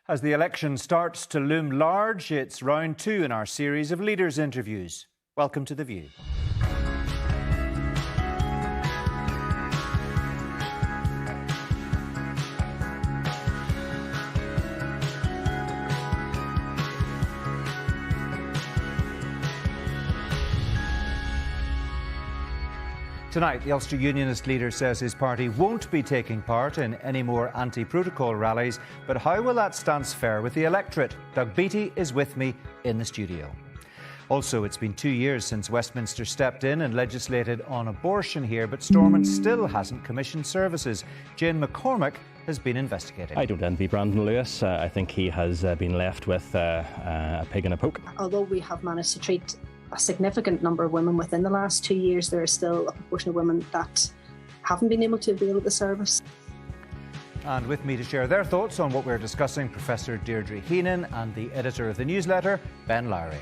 As the election starts to loom large, it's round two in our series of leaders' interviews. Welcome to The View. Tonight, the Ulster Unionist leader says his party won't be taking part in any more anti-protocol rallies, but how will that stance fare with the electorate? Doug Beattie is with me in the studio. Also, it's been 2 years since Westminster stepped in and legislated on abortion here, but Stormont still hasn't commissioned services. Jane McCormick has been investigating. I don't envy Brandon Lewis. I think he has been left with a pig in a poke. Although we have managed to treat a significant number of women within the last 2 years, there is still a proportion of women that haven't been able to avail of the service. And with me to share their thoughts on what we're discussing, Professor Deirdre Heenan and the editor of the newsletter, Ben Lowry.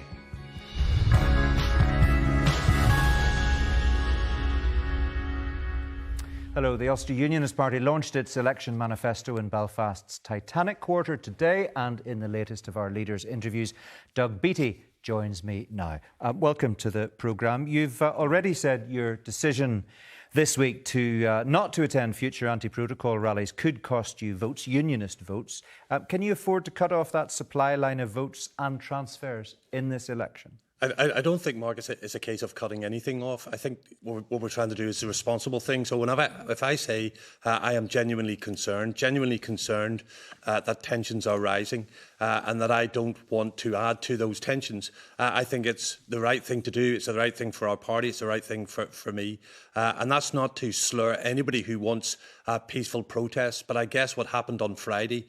Hello. The Ulster Unionist Party launched its election manifesto in Belfast's Titanic Quarter today, and in the latest of our leaders' interviews, Doug Beattie joins me now. Welcome to the programme. You've already said your decision this week to not to attend future anti-protocol rallies could cost you votes, unionist votes. Can you afford to cut off that supply line of votes and transfers in this election? I don't think, Mark, it's a case of cutting anything off. I think what we're trying to do is the responsible thing. So if I say I am genuinely concerned that tensions are rising and that I don't want to add to those tensions, I think it's the right thing to do. It's the right thing for our party. It's the right thing for me. And that's not to slur anybody who wants peaceful protests. But I guess what happened on Friday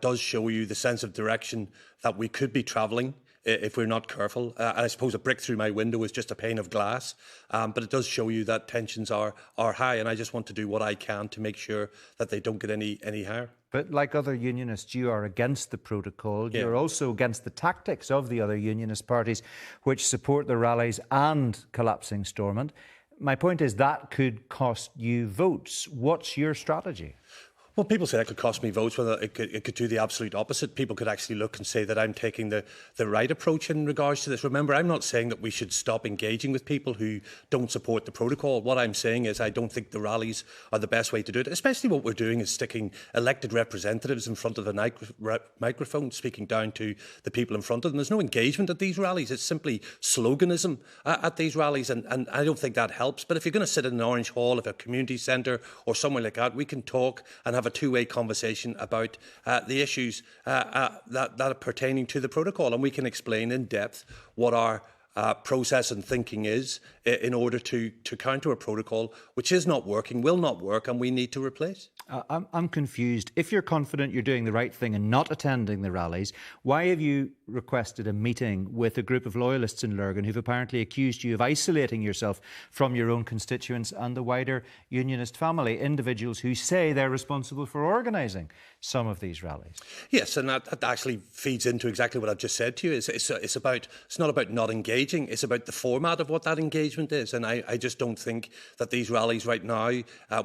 does show you the sense of direction that we could be travelling if we're not careful. And I suppose a brick through my window is just a pane of glass, but it does show you that tensions are high, and I just want to do what I can to make sure that they don't get any higher. But like other unionists, you are against the protocol. Yeah. You're also against the tactics of the other unionist parties, which support the rallies and collapsing Stormont. My point is that could cost you votes. What's your strategy? Well, people say that could cost me votes. Well, it could do the absolute opposite. People could actually look and say that I'm taking the right approach in regards to this. Remember, I'm not saying that we should stop engaging with people who don't support the protocol. What I'm saying is I don't think the rallies are the best way to do it, especially what we're doing is sticking elected representatives in front of the microphone, speaking down to the people in front of them. There's no engagement at these rallies. It's simply sloganism at these rallies, and I don't think that helps. But if you're going to sit in an Orange Hall, of a community centre or somewhere like that, we can talk and have a two-way conversation about the issues that are pertaining to the protocol, and we can explain in depth what our process and thinking is in order to counter a protocol which is not working, will not work, and we need to replace. I'm confused. If you're confident you're doing the right thing and not attending the rallies, why have you requested a meeting with a group of loyalists in Lurgan who've apparently accused you of isolating yourself from your own constituents and the wider unionist family, individuals who say they're responsible for organising some of these rallies? Yes, and that actually feeds into exactly what I've just said to you. It's not about not engaging, it's about the format of what that engagement is. And I just don't think that these rallies right now,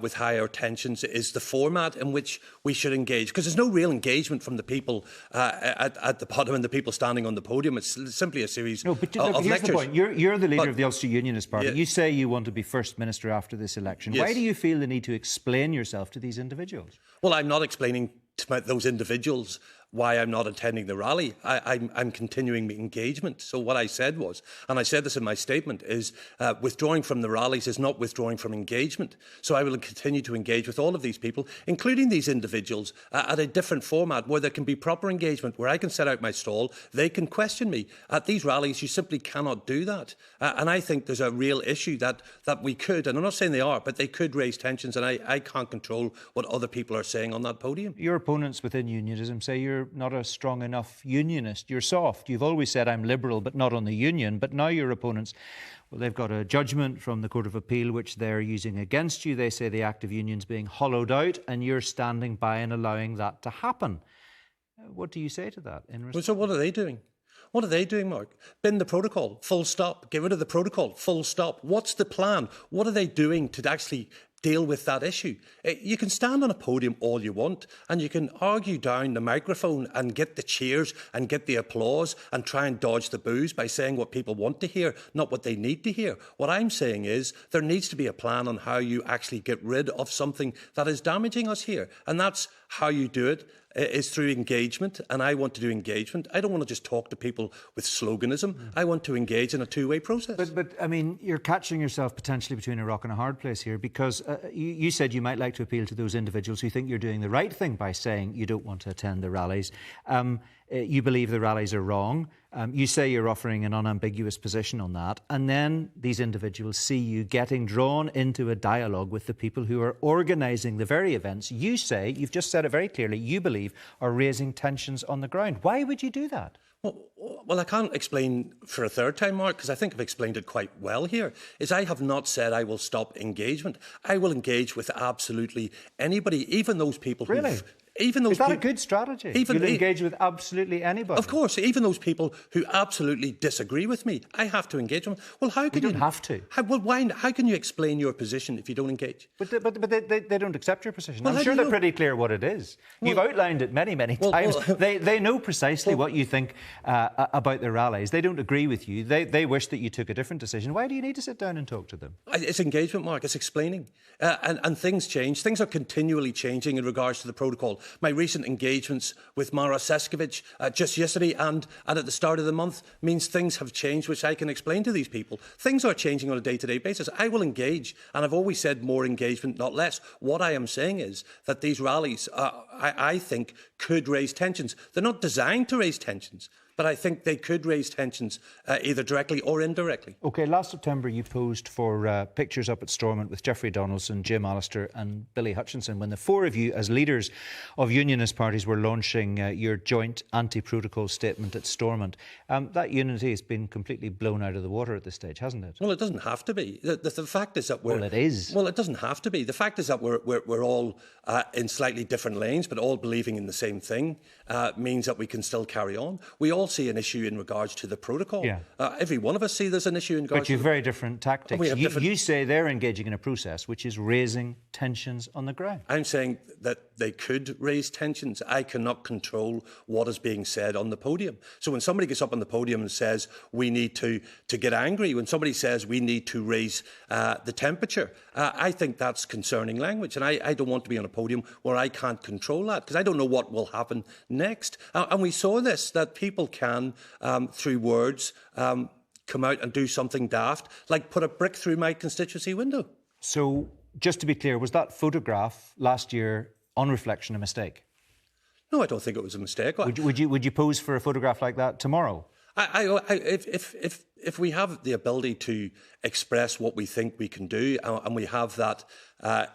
with higher tensions, is the format in which we should engage. Because there's no real engagement from the people at the bottom and the people standing on the podium. It's simply a series of here's lectures. The point. You're the leader of the Ulster Unionist Party. Yeah. You say you want to be First Minister after this election. Yes. Why do you feel the need to explain yourself to these individuals? Well, I'm not explaining to those individuals why I'm not attending the rally. I'm continuing the engagement. So what I said was, and I said this in my statement, is withdrawing from the rallies is not withdrawing from engagement. So I will continue to engage with all of these people, including these individuals, at a different format where there can be proper engagement, where I can set out my stall, they can question me. At these rallies, you simply cannot do that. And I think there's a real issue that we could, and I'm not saying they are, but they could raise tensions, and I can't control what other people are saying on that podium. Your opponents within unionism say you're not a strong enough unionist. You're soft. You've always said I'm liberal, but not on the union. But now your opponents, well, they've got a judgment from the Court of Appeal which they're using against you. They say the act of union's being hollowed out, and you're standing by and allowing that to happen. What do you say to that? So what are they doing? What are they doing, Mark? Bend the protocol, full stop. Get rid of the protocol, full stop. What's the plan? What are they doing to actually deal with that issue. You can stand on a podium all you want and you can argue down the microphone and get the cheers and get the applause and try and dodge the boos by saying what people want to hear, not what they need to hear. What I'm saying is there needs to be a plan on how you actually get rid of something that is damaging us here. And that's how you do it. Is through engagement, and I want to do engagement. I don't want to just talk to people with sloganism. I want to engage in a two-way process. But I mean, you're catching yourself potentially between a rock and a hard place here, because you said you might like to appeal to those individuals who think you're doing the right thing by saying you don't want to attend the rallies. You believe the rallies are wrong. You say you're offering an unambiguous position on that. And then these individuals see you getting drawn into a dialogue with the people who are organising the very events you say, you've just said it very clearly, you believe are raising tensions on the ground. Why would you do that? Well, I can't explain for a third time, Mark, because I think I've explained it quite well here, is I have not said I will stop engagement. I will engage with absolutely anybody, even those people who... Really? Is that a good strategy? You'll engage with absolutely anybody? Of course, even those people who absolutely disagree with me, I have to engage with them. Well, how can you... don't have to. How can you explain your position if you don't engage? But they don't accept your position. I'm sure they're pretty clear what it is. You've outlined it many times. They know precisely what you think about the rallies. They don't agree with you. They wish that you took a different decision. Why do you need to sit down and talk to them? It's engagement, Mark. It's explaining. And things change. Things are continually changing in regards to the protocol. My recent engagements with Mara Sescovic just yesterday and at the start of the month means things have changed, which I can explain to these people. Things are changing on a day-to-day basis. I will engage, and I've always said more engagement, not less. What I am saying is that these rallies, I think, could raise tensions. They're not designed to raise tensions, but I think they could raise tensions either directly or indirectly. OK, last September you posed for pictures up at Stormont with Jeffrey Donaldson, Jim Allister and Billy Hutchinson when the four of you, as leaders of unionist parties, were launching your joint anti-protocol statement at Stormont. That unity has been completely blown out of the water at this stage, hasn't it? Well, it doesn't have to be. The fact is that we're... Well, it is. Well, it doesn't have to be. The fact is that we're all in slightly different lanes, but all believing in the same thing means that we can still carry on. We all see an issue in regards to the protocol. Yeah. Every one of us see there's an issue in regards But you have very different tactics. Different... You say they're engaging in a process which is raising tensions on the ground. I'm saying that they could raise tensions. I cannot control what is being said on the podium. So when somebody gets up on the podium and says we need to get angry, when somebody says we need to raise the temperature, I think that's concerning language. And I don't want to be on a podium where I can't control that, because I don't know what will happen next. And we saw this, that people can, through words, come out and do something daft, like put a brick through my constituency window. So, just to be clear, was that photograph last year, on reflection, a mistake? No, I don't think it was a mistake. Would you pose for a photograph like that tomorrow? If we have the ability to express what we think we can do, and we have that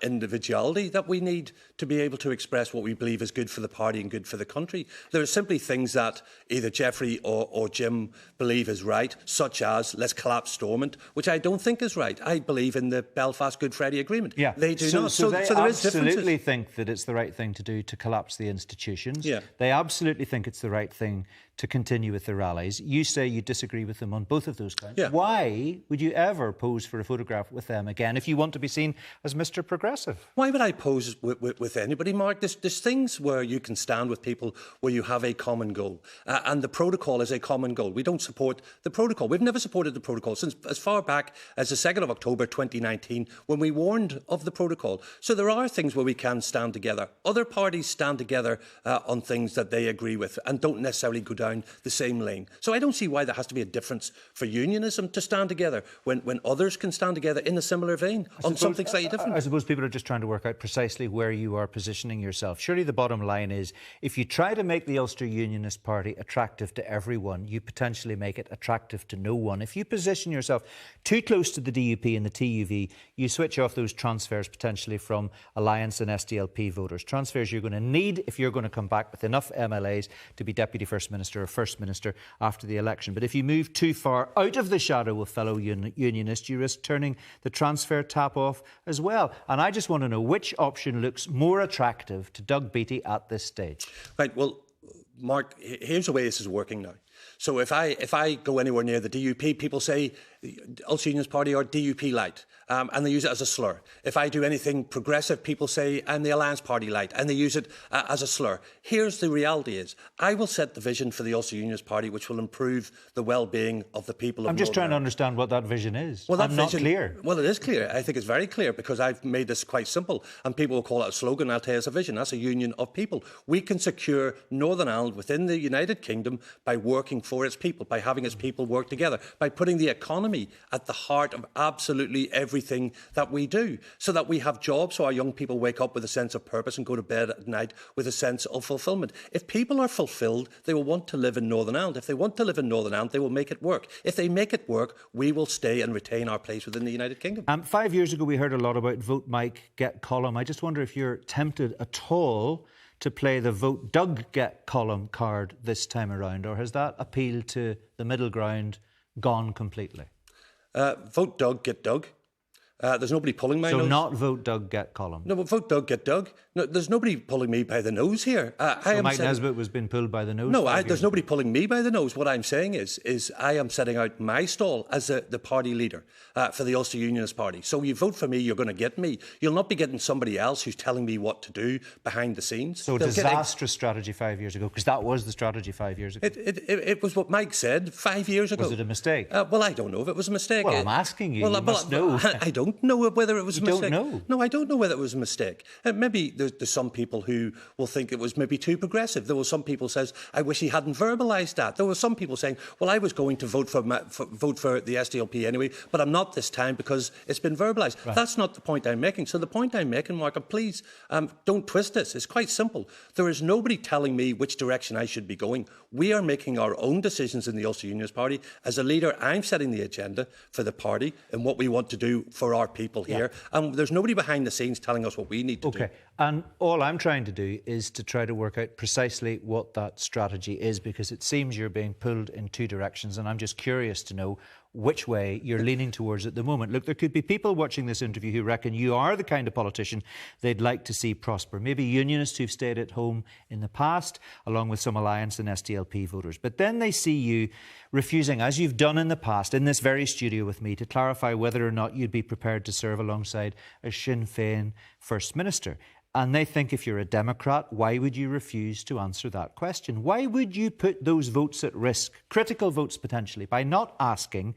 individuality that we need to be able to express what we believe is good for the party and good for the country, there are simply things that either Jeffrey or Jim believe is right, such as let's collapse Stormont, which I don't think is right. I believe in the Belfast Good Friday Agreement. Yeah. They do not. So they there is differences. absolutely think that it's the right thing to do to collapse the institutions. Yeah. They absolutely think it's the right thing to continue with the rallies. You say you disagree with them on both of those counts. Yeah. Why would you ever pose for a photograph with them again if you want to be seen as Mr. Progressive? Why would I pose with anybody, Mark? There's things where you can stand with people where you have a common goal. And the protocol is a common goal. We don't support the protocol. We've never supported the protocol since as far back as the 2nd of October 2019 when we warned of the protocol. So there are things where we can stand together. Other parties stand together on things that they agree with and don't necessarily go down the same lane. So I don't see why there has to be a difference for unionism to stand together when others can stand together in a similar vein on something slightly different. I suppose people are just trying to work out precisely where you are positioning yourself. Surely the bottom line is, if you try to make the Ulster Unionist Party attractive to everyone, you potentially make it attractive to no one. If you position yourself too close to the DUP and the TUV, you switch off those transfers potentially from Alliance and SDLP voters. Transfers you're going to need if you're going to come back with enough MLAs to be Deputy First Minister or First Minister after the election. But if you move too far out of the shadow of fellow unionists, you risk turning the transfer tap off as well. And I just want to know which option looks more attractive to Doug Beattie at this stage. Right, well, Mark, here's the way this is working now. So if I go anywhere near the DUP, people say Ulster Unionist Party or DUP light, and they use it as a slur. If I do anything progressive, people say I'm the Alliance Party light, and they use it as a slur. Here's the reality is, I will set the vision for the Ulster Unionist Party, which will improve the well-being of the people of I'm just Northern trying to Ireland. understand what that vision is. Well, I'm not clear. Well, it is clear. I think it's very clear because I've made this quite simple, and people will call it a slogan. I'll tell you it's a vision. That's a union of people. We can secure Northern Ireland within the United Kingdom by working for its people, by having its people work together, by putting the economy at the heart of absolutely everything that we do, so that we have jobs, so our young people wake up with a sense of purpose and go to bed at night with a sense of fulfilment. If people are fulfilled, they will want to live in Northern Ireland. If they want to live in Northern Ireland, they will make it work. If they make it work, we will stay and retain our place within the United Kingdom. 5 years ago, we heard a lot about vote Mike, get column. I just wonder if you're tempted at all to play the vote Doug, get column card this time around, or has that appeal to the middle ground gone completely? Vote Doug, get Doug. There's nobody pulling my nose. So not vote Doug, get column. No, but vote Doug, get Doug. No, there's nobody pulling me by the nose here. So Mike Nesbitt was being pulled by the nose? No, there's nobody pulling me by the nose. What I'm saying is I am setting out my stall as the party leader for the Ulster Unionist Party. So you vote for me, you're going to get me. You'll not be getting somebody else who's telling me what to do behind the scenes. So disastrous strategy 5 years ago, because that was the strategy 5 years ago. It was what Mike said 5 years ago. Was it a mistake? Well, I don't know if it was a mistake. Well, I'm asking you. You must know. I don't know whether it was a mistake. You don't know? No, I don't know whether it was a mistake. Maybe there's some people who will think it was maybe too progressive. There were some people says, I wish he hadn't verbalised that. There were some people saying, well, I was going to vote for the SDLP anyway, but I'm not this time because it's been verbalised. Right. That's not the point I'm making. So the point I'm making, Mark, and please don't twist this. It's quite simple. There is nobody telling me which direction I should be going. We are making our own decisions in the Ulster Unionist Party. As a leader, I'm setting the agenda for the party and what we want to do for our people here. And there's nobody behind the scenes telling us what we need to do. Okay. And all I'm trying to do is to try to work out precisely what that strategy is, because it seems you're being pulled in two directions, and I'm just curious to know which way you're leaning towards at the moment. Look, there could be people watching this interview who reckon you are the kind of politician they'd like to see prosper. Maybe unionists who've stayed at home in the past, along with some Alliance and SDLP voters. But then they see you refusing, as you've done in the past, in this very studio with me, to clarify whether or not you'd be prepared to serve alongside a Sinn Féin First Minister. And they think if you're a Democrat, why would you refuse to answer that question? Why would you put those votes at risk, critical votes potentially, by not asking,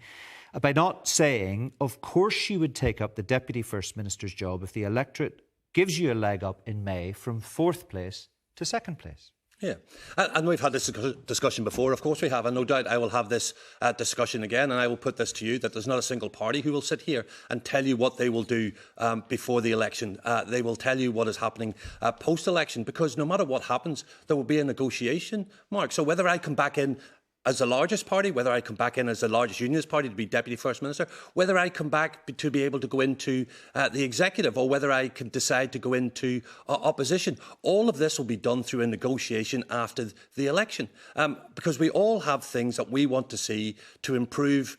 by not saying, of course you would take up the Deputy First Minister's job if the electorate gives you a leg up in May from 4th place to 2nd place? Yeah, and we've had this discussion before, of course we have, and no doubt I will have this discussion again, and I will put this to you, that there's not a single party who will sit here and tell you what they will do before the election. They will tell you what is happening post-election, because no matter what happens, there will be a negotiation, Mark. So whether I come back in as the largest party, whether I come back in as the largest unionist party to be Deputy First Minister, whether I come back to be able to go into the executive, or whether I can decide to go into opposition. All of this will be done through a negotiation after the election, because we all have things that we want to see to improve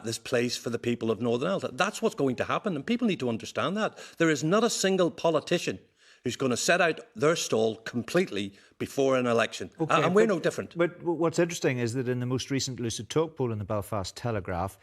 this place for the people of Northern Ireland. That's what's going to happen, and people need to understand that. There is not a single politician who's going to set out their stall completely before an election. Okay, and we're no different. But what's interesting is that in the most recent Lucid Talk poll in the Belfast Telegraph,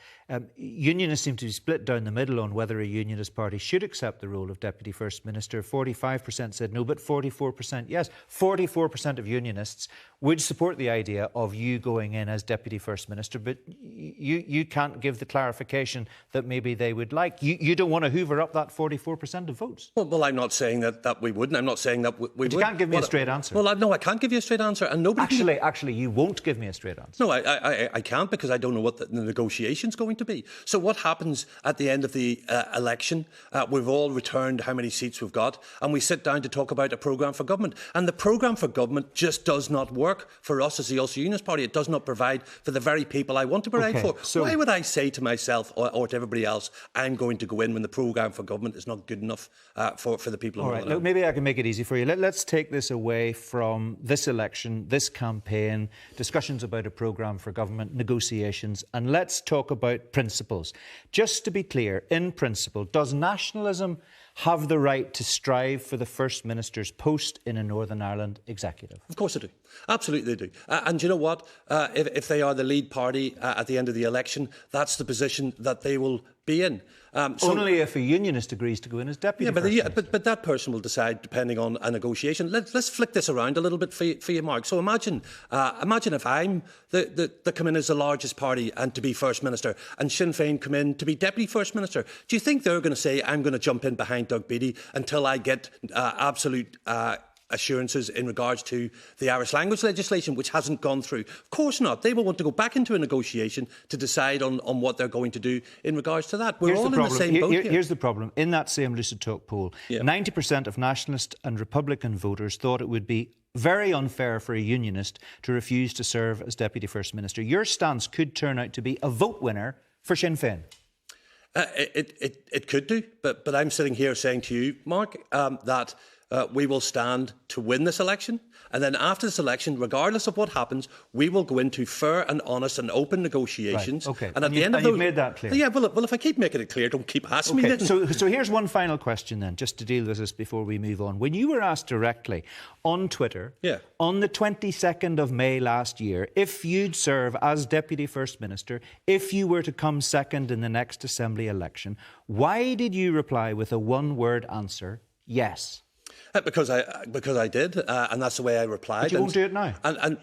unionists seem to be split down the middle on whether a unionist party should accept the role of Deputy First Minister. 45% said no, but 44% yes. 44% of unionists would support the idea of you going in as Deputy First Minister, but you can't give the clarification that maybe they would like. You don't want to hoover up that 44% of votes. Well, I'm not saying that we wouldn't. I'm not saying that we would. You can't give me a straight answer. Well, no, I can't give you a straight answer. And nobody... Actually, you won't give me a straight answer. No, I can't, because I don't know what the negotiation's going to be. So what happens at the end of the election? We've all returned how many seats we've got, and we sit down to talk about a programme for government. And the programme for government just does not work for us as the Ulster Unionist Party. It does not provide for the very people I want to provide for. So why would I say to myself or to everybody else, I'm going to go in when the programme for government is not good enough for the people of Northern Ireland? Look, maybe I can make it easy for you. Let's take this away from this election, this campaign, discussions about a programme for government, negotiations, and let's talk about principles. Just to be clear, in principle, does nationalism have the right to strive for the First Minister's post in a Northern Ireland executive? Of course they do. Absolutely they do. And you know what? If they are the lead party at the end of the election, that's the position that they will be in. Only if a unionist agrees to go in as deputy First Minister. But that person will decide depending on a negotiation. Let's flick this around a little bit for you, Mark. So imagine if I'm the come in as the largest party and to be First Minister, and Sinn Féin come in to be Deputy First Minister. Do you think they're going to say, I'm going to jump in behind Doug Beattie until I get absolute assurances in regards to the Irish language legislation, which hasn't gone through? Of course not. They will want to go back into a negotiation to decide on what they're going to do in regards to that. We're all in the same boat here. Here's the problem. In that same Lucid Talk poll, 90% of Nationalist and Republican voters thought it would be very unfair for a unionist to refuse to serve as Deputy First Minister. Your stance could turn out to be a vote winner for Sinn Féin. It could do, but I'm sitting here saying to you, Mark, that we will stand to win this election. And then after this election, regardless of what happens, we will go into fair and honest and open negotiations. Right, okay. And at the end of those, you've made that clear. Yeah, well, if I keep making it clear, don't keep asking me this. So here's one final question then, just to deal with this before we move on. When you were asked directly on Twitter, on the 22nd of May last year, if you'd serve as Deputy First Minister, if you were to come second in the next Assembly election, why did you reply with a one-word answer, yes? Because I did, and that's the way I replied. But you won't do it now. And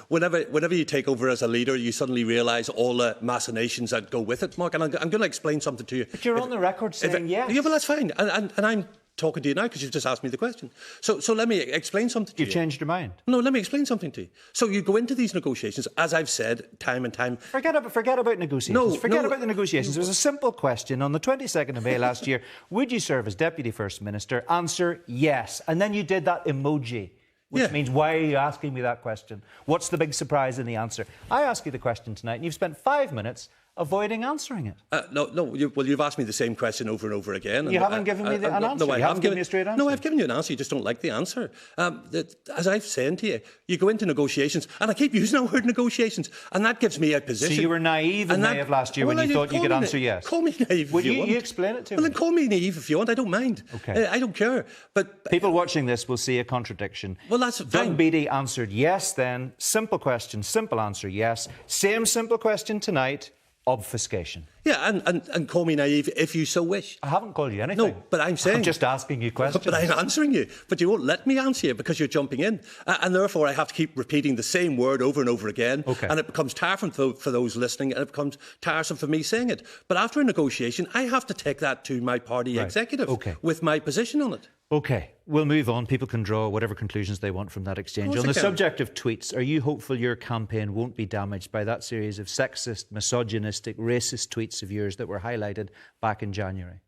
whenever you take over as a leader, you suddenly realise all the machinations that go with it, Mark. And I'm going to explain something to you. But you're on the record saying yes. Yeah, well, that's fine. And I'm talking to you now because you've just asked me the question. So let me explain something to you. You've changed your mind? No, let me explain something to you. So you go into these negotiations, as I've said time and time. Forget about negotiations. Forget about the negotiations. It was a simple question. On the 22nd of May last year, would you serve as Deputy First Minister? Answer, yes. And then you did that emoji, which means, why are you asking me that question? What's the big surprise in the answer? I ask you the question tonight, and you've spent 5 minutes avoiding answering it. You've asked me the same question over and over again. You haven't given me an answer. No, you haven't given me a straight answer. No, I've given you an answer. You just don't like the answer. As I've said to you, you go into negotiations, and I keep using that word negotiations, and that gives me a position. So you were naive in May of last year when you thought you could answer yes. Call me naive if you want. You explain it to me. Well, then call me naive if you want. I don't mind. Okay. I don't care. But people watching this will see a contradiction. Well, that's fine. Doug Beattie answered yes then. Simple question, simple answer, yes. Same simple question tonight. Obfuscation. Yeah, and call me naive if you so wish. I haven't called you anything. No, but I'm saying... I'm just asking you questions. But I'm answering you. But you won't let me answer you because you're jumping in. And therefore, I have to keep repeating the same word over and over again. Okay. And it becomes tiresome for those listening, and it becomes tiresome for me saying it. But after a negotiation, I have to take that to my party executive with my position on it. OK, we'll move on. People can draw whatever conclusions they want from that exchange. On the subject of tweets, are you hopeful your campaign won't be damaged by that series of sexist, misogynistic, racist tweets of yours that were highlighted back in January?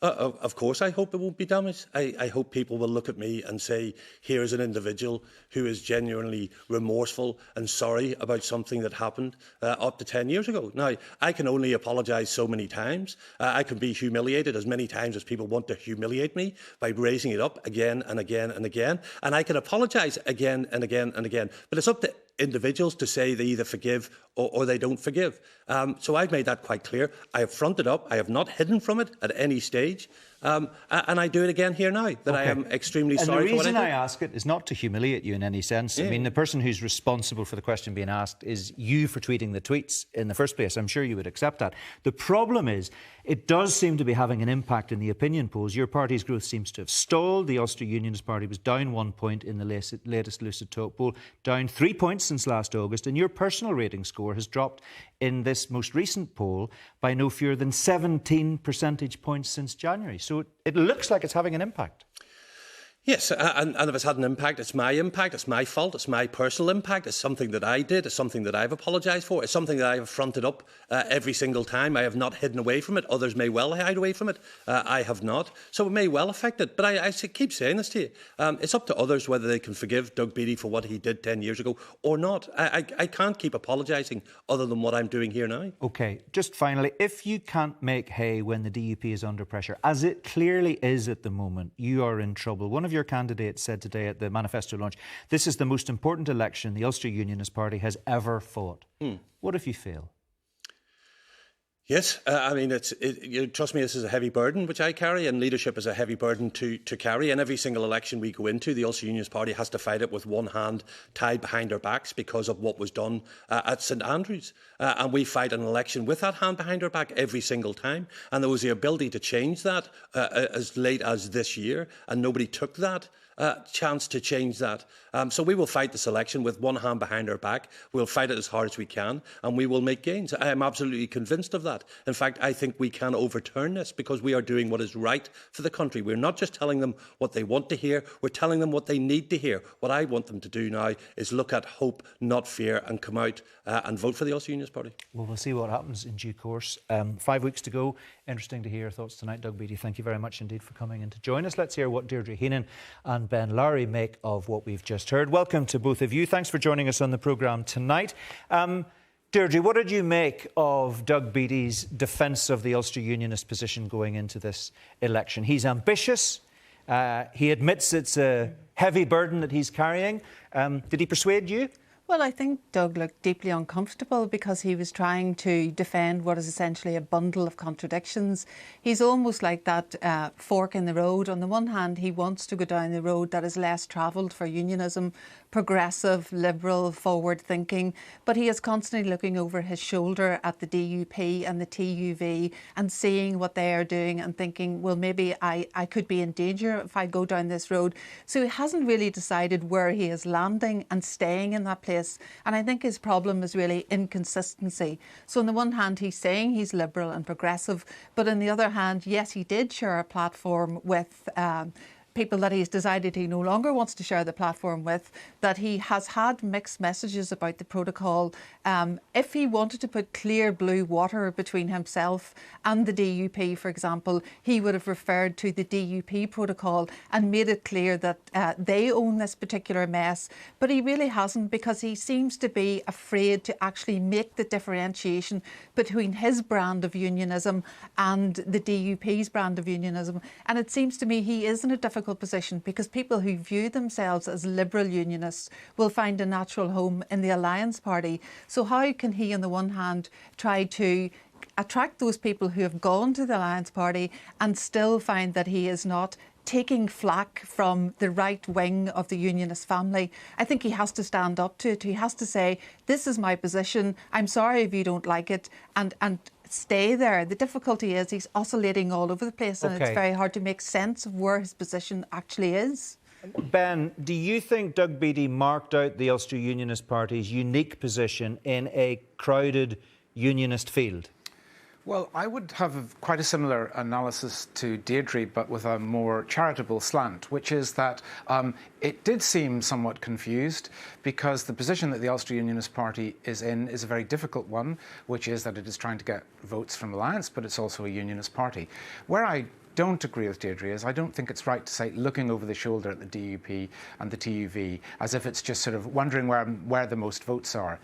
Of course, I hope it won't be damaged. I hope people will look at me and say, here is an individual who is genuinely remorseful and sorry about something that happened up to 10 years ago. Now, I can only apologise so many times. I can be humiliated as many times as people want to humiliate me by raising it up again and again and again. And I can apologise again and again and again. But it's up to individuals to say they either forgive or they don't forgive. So I've made that quite clear. I have fronted up. I have not hidden from it at any stage. And I do it again here now, that I am extremely sorry for what I did. And the reason I ask it is not to humiliate you in any sense. I mean, the person who's responsible for the question being asked is you for tweeting the tweets in the first place. I'm sure you would accept that. The problem is, it does seem to be having an impact in the opinion polls. Your party's growth seems to have stalled. The Ulster Unionist Party was down 1 point in the latest Lucid Talk poll, down 3 points since last August, and your personal rating score has dropped in this most recent poll by no fewer than 17 percentage points since January. So it looks like it's having an impact. Yes, and if it's had an impact, it's my fault, it's my personal impact, it's something that I did, it's something that I've apologised for, it's something that I have fronted up every single time. I have not hidden away from it. Others may well hide away from it. I have not. So it may well affect it. But I keep saying this to you. It's up to others whether they can forgive Doug Beattie for what he did 10 years ago or not. I can't keep apologising other than what I'm doing here now. OK, just finally, if you can't make hay when the DUP is under pressure, as it clearly is at the moment, you are in trouble. One of your candidates said today at the manifesto launch, this is the most important election the Ulster Unionist Party has ever fought. What if you fail? Yes, I mean, trust me, this is a heavy burden which I carry, and leadership is a heavy burden to carry. And every single election we go into, the Ulster Unionist Party has to fight it with one hand tied behind our backs because of what was done at St Andrews. And we fight an election with that hand behind our back every single time. And there was the ability to change that as late as this year, and nobody took that chance to change that. So we will fight this election with one hand behind our back. We'll fight it as hard as we can, and we will make gains. I am absolutely convinced of that. In fact, I think we can overturn this because we are doing what is right for the country. We're not just telling them what they want to hear, we're telling them what they need to hear. What I want them to do now is look at hope, not fear, and come out and vote for the Ulster Unionist Party. Well, we'll see what happens in due course. 5 weeks to go. Interesting to hear your thoughts tonight, Doug Beattie. Thank you very much indeed for coming in to join us. Let's hear what Deirdre Heenan and Ben Lowry make of what we've just heard. Welcome to both of you. Thanks for joining us on the programme tonight. Deirdre, what did you make of Doug Beattie's defence of the Ulster Unionist position going into this election? He's ambitious. He admits it's a heavy burden that he's carrying. Did he persuade you? Well, I think Doug looked deeply uncomfortable because he was trying to defend what is essentially a bundle of contradictions. He's almost like that fork in the road. On the one hand, he wants to go down the road that is less travelled for unionism, progressive, liberal, forward-thinking, but he is constantly looking over his shoulder at the DUP and the TUV and seeing what they are doing and thinking, well, maybe I could be in danger if I go down this road. So he hasn't really decided where he is landing and staying in that place. And I think his problem is really inconsistency. So on the one hand, he's saying he's liberal and progressive, but on the other hand, yes, he did share a platform with people that he's decided he no longer wants to share the platform with, that he has had mixed messages about the protocol. If he wanted to put clear blue water between himself and the DUP, for example, he would have referred to the DUP protocol and made it clear that they own this particular mess. But he really hasn't, because he seems to be afraid to actually make the differentiation between his brand of unionism and the DUP's brand of unionism. And it seems to me he is in a difficult position because people who view themselves as liberal unionists will find a natural home in the Alliance Party. So how can he, on the one hand, try to attract those people who have gone to the Alliance Party and still find that he is not taking flack from the right wing of the unionist family? I think he has to stand up to it. He has to say, this is my position. I'm sorry if you don't like it, and stay there. The difficulty is he's oscillating all over the place, and it's very hard to make sense of where his position actually is. Ben, do you think Doug Beattie marked out the Ulster Unionist Party's unique position in a crowded unionist field? Well, I would have quite a similar analysis to Deirdre, but with a more charitable slant, which is that it did seem somewhat confused because the position that the Ulster Unionist Party is in is a very difficult one, which is that it is trying to get votes from Alliance, but it's also a unionist party. Where I don't agree with Deirdre is I don't think it's right to say looking over the shoulder at the DUP and the TUV as if it's just sort of wondering where the most votes are.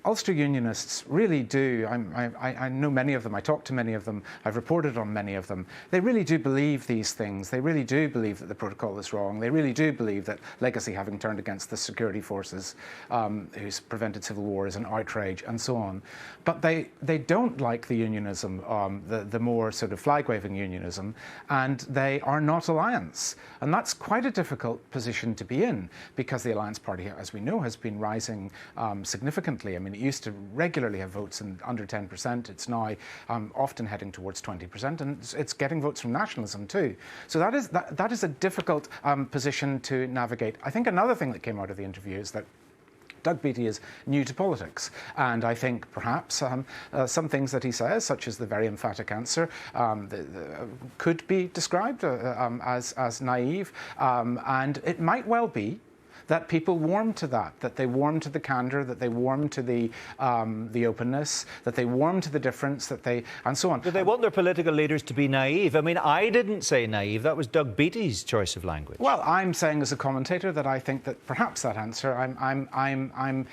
Ulster Unionists really do, I know many of them, I talk to many of them, I've reported on many of them. They really do believe these things. They really do believe that the protocol is wrong. They really do believe that legacy having turned against the security forces who's prevented civil war is an outrage and so on. But they don't like the unionism, the more sort of flag-waving unionism, and they are not Alliance. And that's quite a difficult position to be in because the Alliance Party, as we know, has been rising significantly. I mean, it used to regularly have votes in under 10%. It's now often heading towards 20%, and it's getting votes from nationalism too. So that is a difficult position to navigate. I think another thing that came out of the interview is that Doug Beattie is new to politics, and I think perhaps some things that he says, such as the very emphatic answer, could be described as naive, and it might well be that people warm to that they warm to the candour, that they warm to the openness, that they warm to the difference, and so on. Do they want their political leaders to be naive? I mean, I didn't say naive. That was Doug Beattie's choice of language. Well, I'm saying as a commentator that I think that perhaps that answer I'm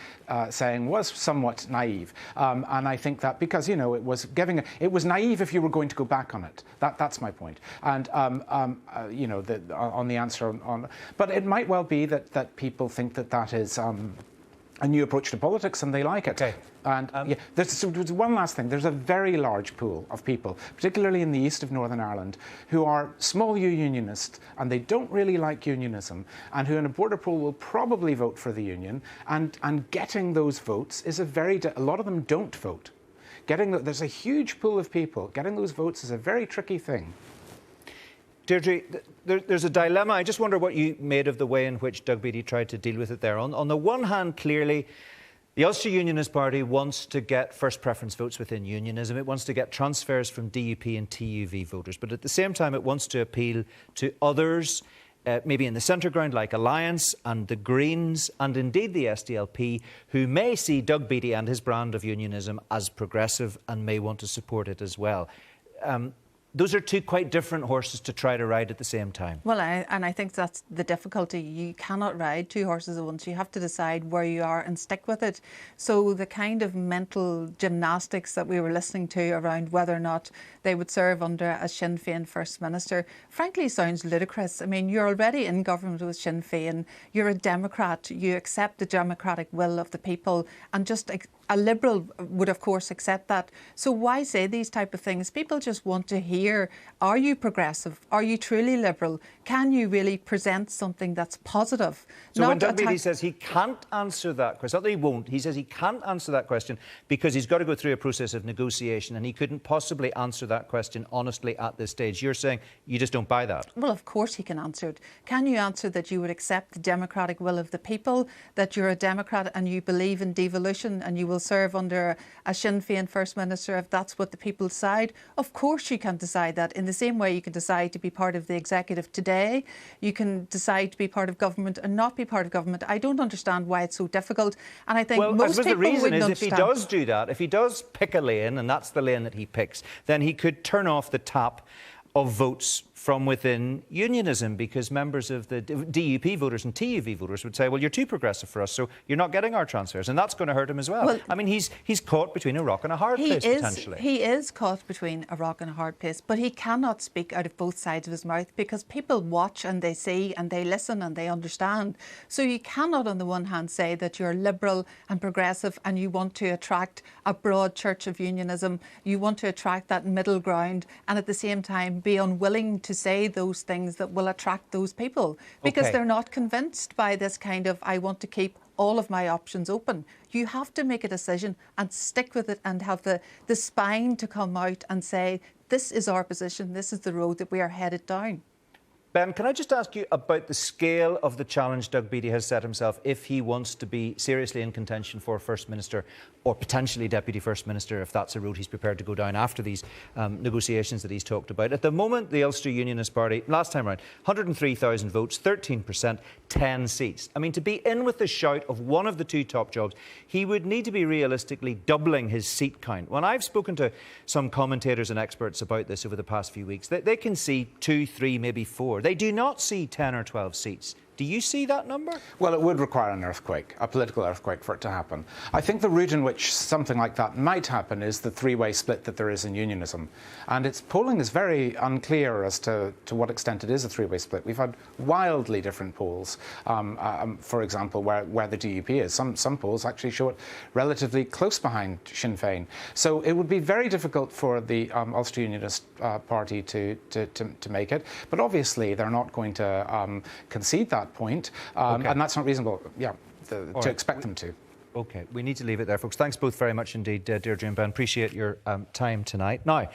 saying was somewhat naive, and I think that because it was naive if you were going to go back on it. That's my point. And on the answer on, but it might well be that people think that is a new approach to politics, and they like it. Okay. And there's one last thing. There's a very large pool of people, particularly in the east of Northern Ireland, who are small U unionists, and they don't really like unionism, and who in a border poll will probably vote for the union. And getting those votes is a lot of them don't vote. There's a huge pool of people. Getting those votes is a very tricky thing. Deirdre, there's a dilemma. I just wonder what you made of the way in which Doug Beattie tried to deal with it there. On the one hand, clearly, the Ulster Unionist Party wants to get first preference votes within unionism. It wants to get transfers from DUP and TUV voters. But at the same time, it wants to appeal to others, maybe in the centre ground, like Alliance and the Greens, and indeed the SDLP, who may see Doug Beattie and his brand of unionism as progressive and may want to support it as well. Those are two quite different horses to try to ride at the same time. Well, I think that's the difficulty. You cannot ride two horses at once. You have to decide where you are and stick with it. So the kind of mental gymnastics that we were listening to around whether or not they would serve under a Sinn Féin First Minister, frankly, sounds ludicrous. I mean, you're already in government with Sinn Féin. You're a Democrat. You accept the democratic will of the people, and just a Liberal would, of course, accept that. So why say these type of things? People just want to hear, are you progressive? Are you truly Liberal? Can you really present something that's positive? So when Doug Beattie says he can't answer that question, not that he won't, he says he can't answer that question because he's got to go through a process of negotiation and he couldn't possibly answer that question honestly at this stage. You're saying you just don't buy that? Well, of course he can answer it. Can you answer that you would accept the democratic will of the people, that you're a Democrat and you believe in devolution and you will serve under a Sinn Féin First Minister if that's what the people decide? Of course you can decide that. In the same way you can decide to be part of the executive today, you can decide to be part of government and not be part of government. I don't understand why it's so difficult, and I think most people the reason wouldn't is understand. If he does do that, if he does pick a lane and that's the lane that he picks, then he could turn off the tap of votes from within unionism, because members of the DUP voters and TUV voters would say, well, you're too progressive for us, so you're not getting our transfers, and that's going to hurt him as well. I mean, he's caught between a rock and a hard place, potentially. He is caught between a rock and a hard place, but he cannot speak out of both sides of his mouth because people watch and they see and they listen and they understand. So you cannot, on the one hand, say that you're liberal and progressive and you want to attract a broad church of unionism, you want to attract that middle ground, and at the same time be unwilling to say those things that will attract those people because they're not convinced by this kind of, I want to keep all of my options open. You have to make a decision and stick with it and have the spine to come out and say, this is our position, this is the road that we are headed down. Ben, can I just ask you about the scale of the challenge Doug Beattie has set himself if he wants to be seriously in contention for First Minister or potentially Deputy First Minister, if that's a route he's prepared to go down after these negotiations that he's talked about. At the moment, the Ulster Unionist Party, last time round, 103,000 votes, 13%, 10 seats. I mean, to be in with the shout of one of the two top jobs, he would need to be realistically doubling his seat count. When I've spoken to some commentators and experts about this over the past few weeks, they can see 2, 3, maybe 4. They do not see 10 or 12 seats. Do you see that number? Well, it would require an earthquake, a political earthquake, for it to happen. I think the route in which something like that might happen is the three-way split that there is in unionism. And its polling is very unclear as to what extent it is a three-way split. We've had wildly different polls, for example, where the DUP is. Some polls actually show it relatively close behind Sinn Féin. So it would be very difficult for the Ulster Unionist Party to make it. But obviously, they're not going to concede that point, and that's not reasonable, to expect them to. OK, we need to leave it there, folks. Thanks both very much indeed, Deirdre and Ben. Appreciate your time tonight. Now,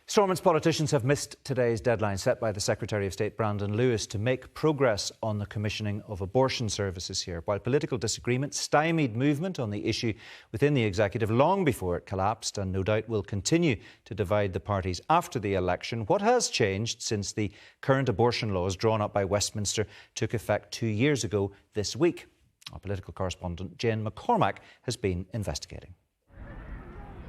Stormont's politicians have missed today's deadline set by the Secretary of State, Brandon Lewis, to make progress on the commissioning of abortion services here, while political disagreement stymied movement on the issue within the executive long before it collapsed, and no doubt will continue to divide the parties after the election. What has changed since the current abortion laws drawn up by Westminster took effect 2 years ago this week? Our political correspondent Jane McCormack has been investigating.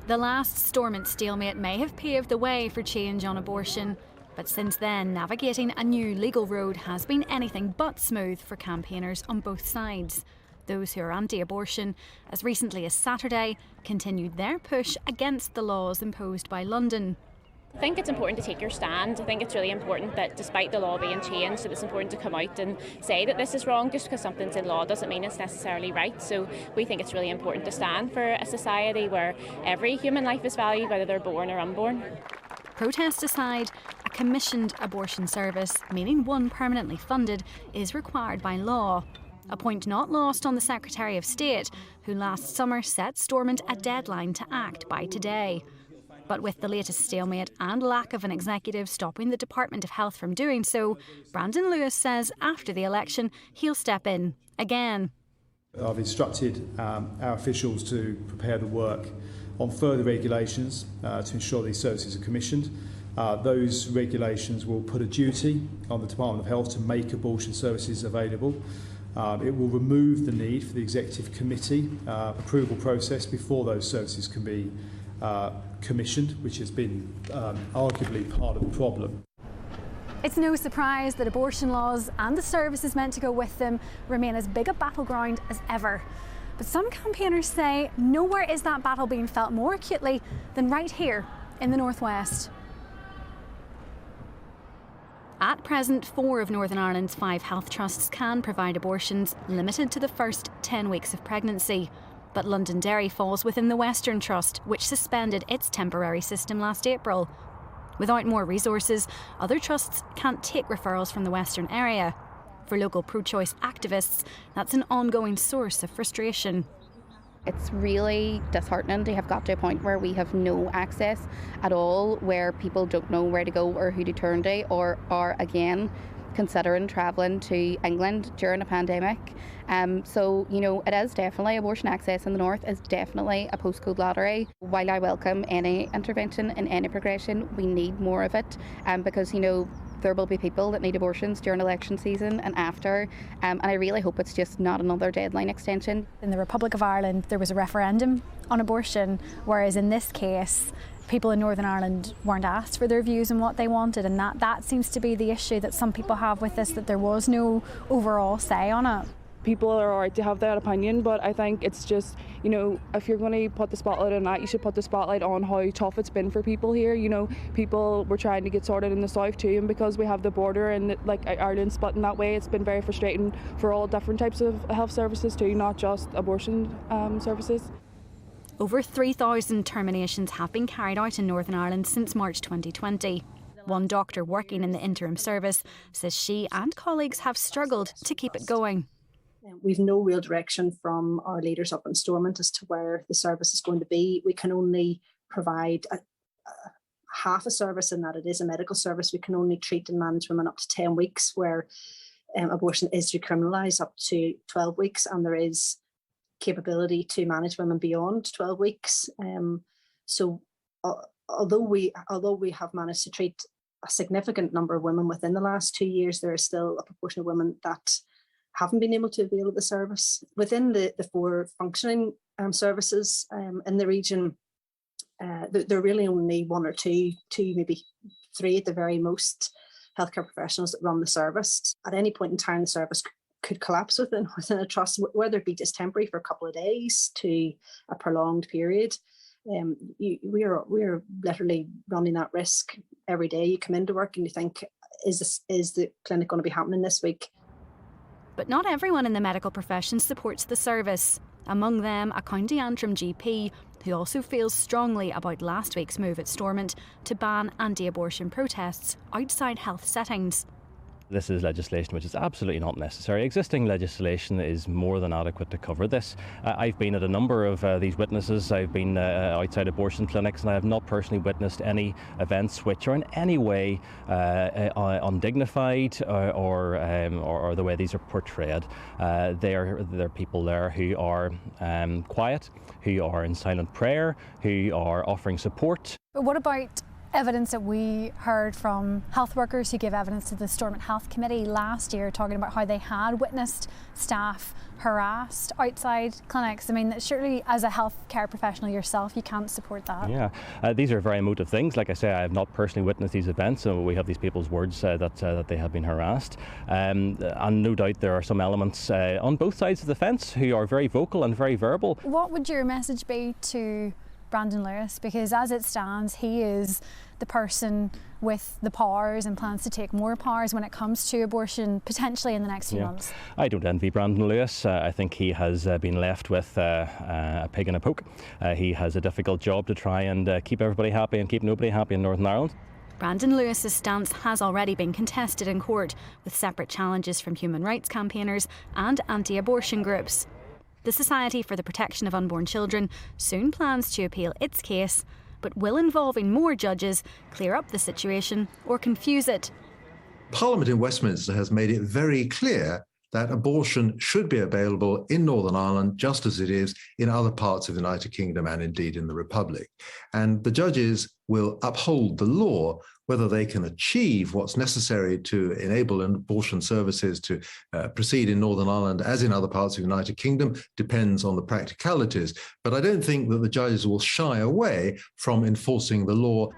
The last Stormont stalemate may have paved the way for change on abortion, but since then, navigating a new legal road has been anything but smooth for campaigners on both sides. Those who are anti-abortion, as recently as Saturday, continued their push against the laws imposed by London. I think it's important to take your stand. I think it's really important that despite the law being changed, that it's important to come out and say that this is wrong. Just because something's in law doesn't mean it's necessarily right. So we think it's really important to stand for a society where every human life is valued, whether they're born or unborn. Protests aside, a commissioned abortion service, meaning one permanently funded, is required by law. A point not lost on the Secretary of State, who last summer set Stormont a deadline to act by today. But with the latest stalemate and lack of an executive stopping the Department of Health from doing so, Brandon Lewis says after the election he'll step in again. I've instructed our officials to prepare the work on further regulations to ensure these services are commissioned. Those regulations will put a duty on the Department of Health to make abortion services available. It will remove the need for the Executive Committee approval process before those services can be commissioned, which has been arguably part of the problem. It's no surprise that abortion laws and the services meant to go with them remain as big a battleground as ever. But some campaigners say nowhere is that battle being felt more acutely than right here in the Northwest. At present, 4 of Northern Ireland's 5 health trusts can provide abortions limited to the first 10 weeks of pregnancy. But Londonderry falls within the Western Trust, which suspended its temporary system last April. Without more resources, other trusts can't take referrals from the Western area. For local pro-choice activists, that's an ongoing source of frustration. It's really disheartening to have got to a point where we have no access at all, where people don't know where to go or who to turn to, or are again considering travelling to England during a pandemic. So, you know, it is definitely, abortion access in the north is definitely a postcode lottery. While I welcome any intervention in any progression, we need more of it because, you know, there will be people that need abortions during election season and after, and I really hope it's just not another deadline extension. In the Republic of Ireland, there was a referendum on abortion, whereas in this case, people in Northern Ireland weren't asked for their views and what they wanted, and that seems to be the issue that some people have with this, that there was no overall say on it. People are alright to have that opinion, but I think it's just, you know, if you're going to put the spotlight on that, you should put the spotlight on how tough it's been for people here. You know, people were trying to get sorted in the south too, and because we have the border and like Ireland split in that way, it's been very frustrating for all different types of health services too, not just abortion services. Over 3,000 terminations have been carried out in Northern Ireland since March 2020. One doctor working in the interim service says she and colleagues have struggled to keep it going. We've no real direction from our leaders up in Stormont as to where the service is going to be. We can only provide half a service in that it is a medical service. We can only treat and manage women up to 10 weeks, where abortion is decriminalised up to 12 weeks, and there is capability to manage women beyond 12 weeks. So although we have managed to treat a significant number of women within the last 2 years, there is still a proportion of women that haven't been able to avail of the service. Within the 4 functioning services in the region, there are really only 1 or 2, maybe 3 at the very most, healthcare professionals that run the service. At any point in time, the service could collapse within a trust, whether it be just temporary for a couple of days to a prolonged period. We are literally running that risk every day. You come into work and you think, is the clinic going to be happening this week? But not everyone in the medical profession supports the service. Among them, a County Antrim GP who also feels strongly about last week's move at Stormont to ban anti-abortion protests outside health settings. This is legislation which is absolutely not necessary. Existing legislation is more than adequate to cover this. I've been at a number of these witnesses. I've been outside abortion clinics, and I have not personally witnessed any events which are in any way undignified or the way these are portrayed. There are people there who are quiet, who are in silent prayer, who are offering support. But what about evidence that we heard from health workers who gave evidence to the Stormont Health Committee last year, talking about how they had witnessed staff harassed outside clinics? I mean, surely as a healthcare professional yourself, you can't support that. Yeah, these are very emotive things. Like I say, I have not personally witnessed these events, so we have these people's words that they have been harassed. And no doubt there are some elements on both sides of the fence who are very vocal and very verbal. What would your message be to Brandon Lewis, because as it stands, he is the person with the powers and plans to take more powers when it comes to abortion, potentially in the next few months. I don't envy Brandon Lewis. I think he has been left with a pig in a poke. He has a difficult job to try and keep everybody happy and keep nobody happy in Northern Ireland. Brandon Lewis's stance has already been contested in court, with separate challenges from human rights campaigners and anti-abortion groups. The Society for the Protection of Unborn Children soon plans to appeal its case, but will involving more judges clear up the situation or confuse it? Parliament in Westminster has made it very clear that abortion should be available in Northern Ireland just as it is in other parts of the United Kingdom and indeed in the Republic. And the judges will uphold the law. Whether they can achieve what's necessary to enable abortion services to proceed in Northern Ireland as in other parts of the United Kingdom depends on the practicalities. But I don't think that the judges will shy away from enforcing the law.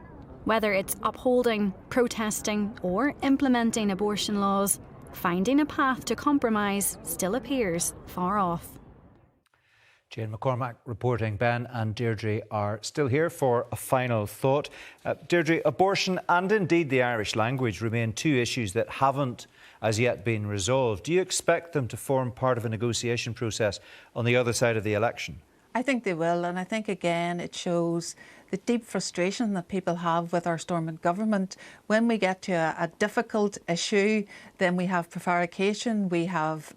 Whether it's upholding, protesting or implementing abortion laws, finding a path to compromise still appears far off. Jane McCormack reporting. Ben and Deirdre are still here for a final thought. Deirdre, abortion and indeed the Irish language remain two issues that haven't as yet been resolved. Do you expect them to form part of a negotiation process on the other side of the election? I think they will, and I think again it shows the deep frustration that people have with our Stormont government. When we get to a difficult issue, then we have prevarication, we have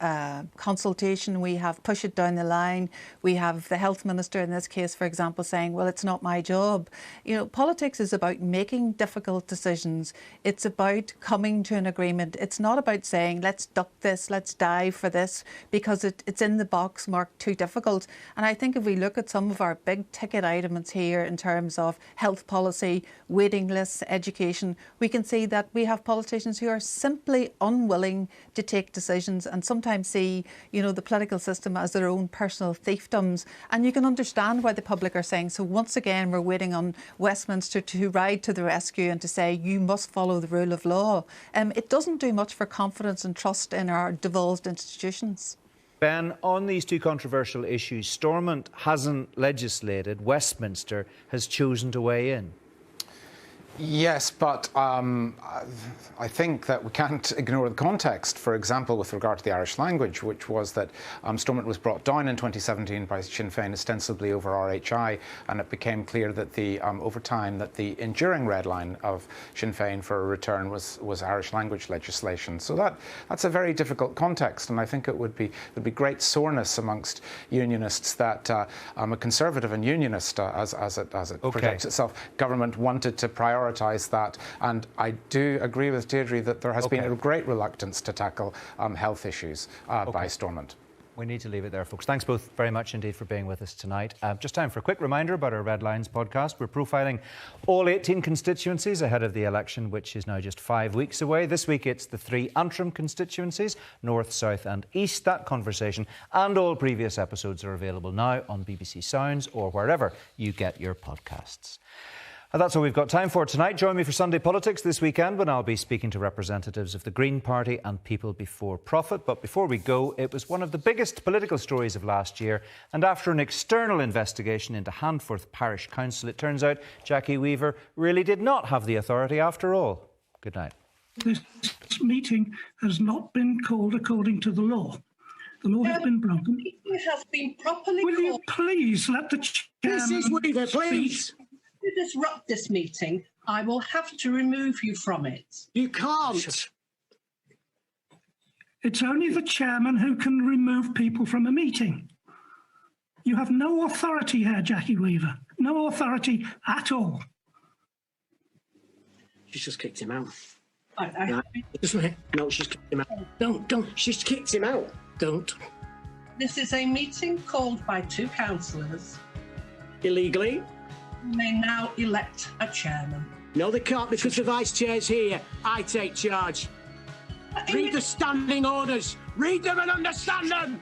consultation, we have push it down the line, we have the health minister in this case, for example, saying, well, it's not my job. You know, politics is about making difficult decisions. It's about coming to an agreement. It's not about saying, let's duck this, let's dive for this, because it's in the box marked too difficult. And I think if we look at some of our big ticket items here in terms of health policy, waiting lists, education, we can see that we have politicians who are simply unwilling to take decisions and sometimes see, you know, the political system as their own personal fiefdoms. And you can understand why the public are saying, so once again, we're waiting on Westminster to ride to the rescue and to say, you must follow the rule of law. It doesn't do much for confidence and trust in our devolved institutions. Ben, on these two controversial issues, Stormont hasn't legislated, Westminster has chosen to weigh in. Yes, but I think that we can't ignore the context, for example, with regard to the Irish language, which was that Stormont was brought down in 2017 by Sinn Féin, ostensibly over RHI, and it became clear that over time that the enduring red line of Sinn Féin for a return was Irish language legislation. So that's a very difficult context, and I think there'd be great soreness amongst unionists that a Conservative and Unionist, as it projects itself, government wanted to prioritise that, and I do agree with Deirdre that there has been a great reluctance to tackle health issues by Stormont. We need to leave it there, folks. Thanks both very much indeed for being with us tonight. Just time for a quick reminder about our Red Lines podcast. We're profiling all 18 constituencies ahead of the election, which is now just 5 weeks away. This week it's the 3 Antrim constituencies, North, South and East. That conversation and all previous episodes are available now on BBC Sounds or wherever you get your podcasts. And that's all we've got time for tonight. Join me for Sunday Politics this weekend when I'll be speaking to representatives of the Green Party and People Before Profit. But before we go, it was one of the biggest political stories of last year. And after an external investigation into Handforth Parish Council, it turns out Jackie Weaver really did not have the authority after all. Good night. This meeting has not been called according to the law. The law has been broken. It has been properly called. Will you please let the chairman Mrs. Weaver, please. speak? If you disrupt this meeting, I will have to remove you from it. You can't. It's only the chairman who can remove people from a meeting. You have no authority here, Jackie Weaver. No authority at all. She's just kicked him out. No, she's kicked him out. Don't. She's kicked him out. Don't. This is a meeting called by 2 councillors. Illegally? May now elect a chairman. No, they can't, because the vice chair's here. I take charge. Read the standing orders. Read them and understand them.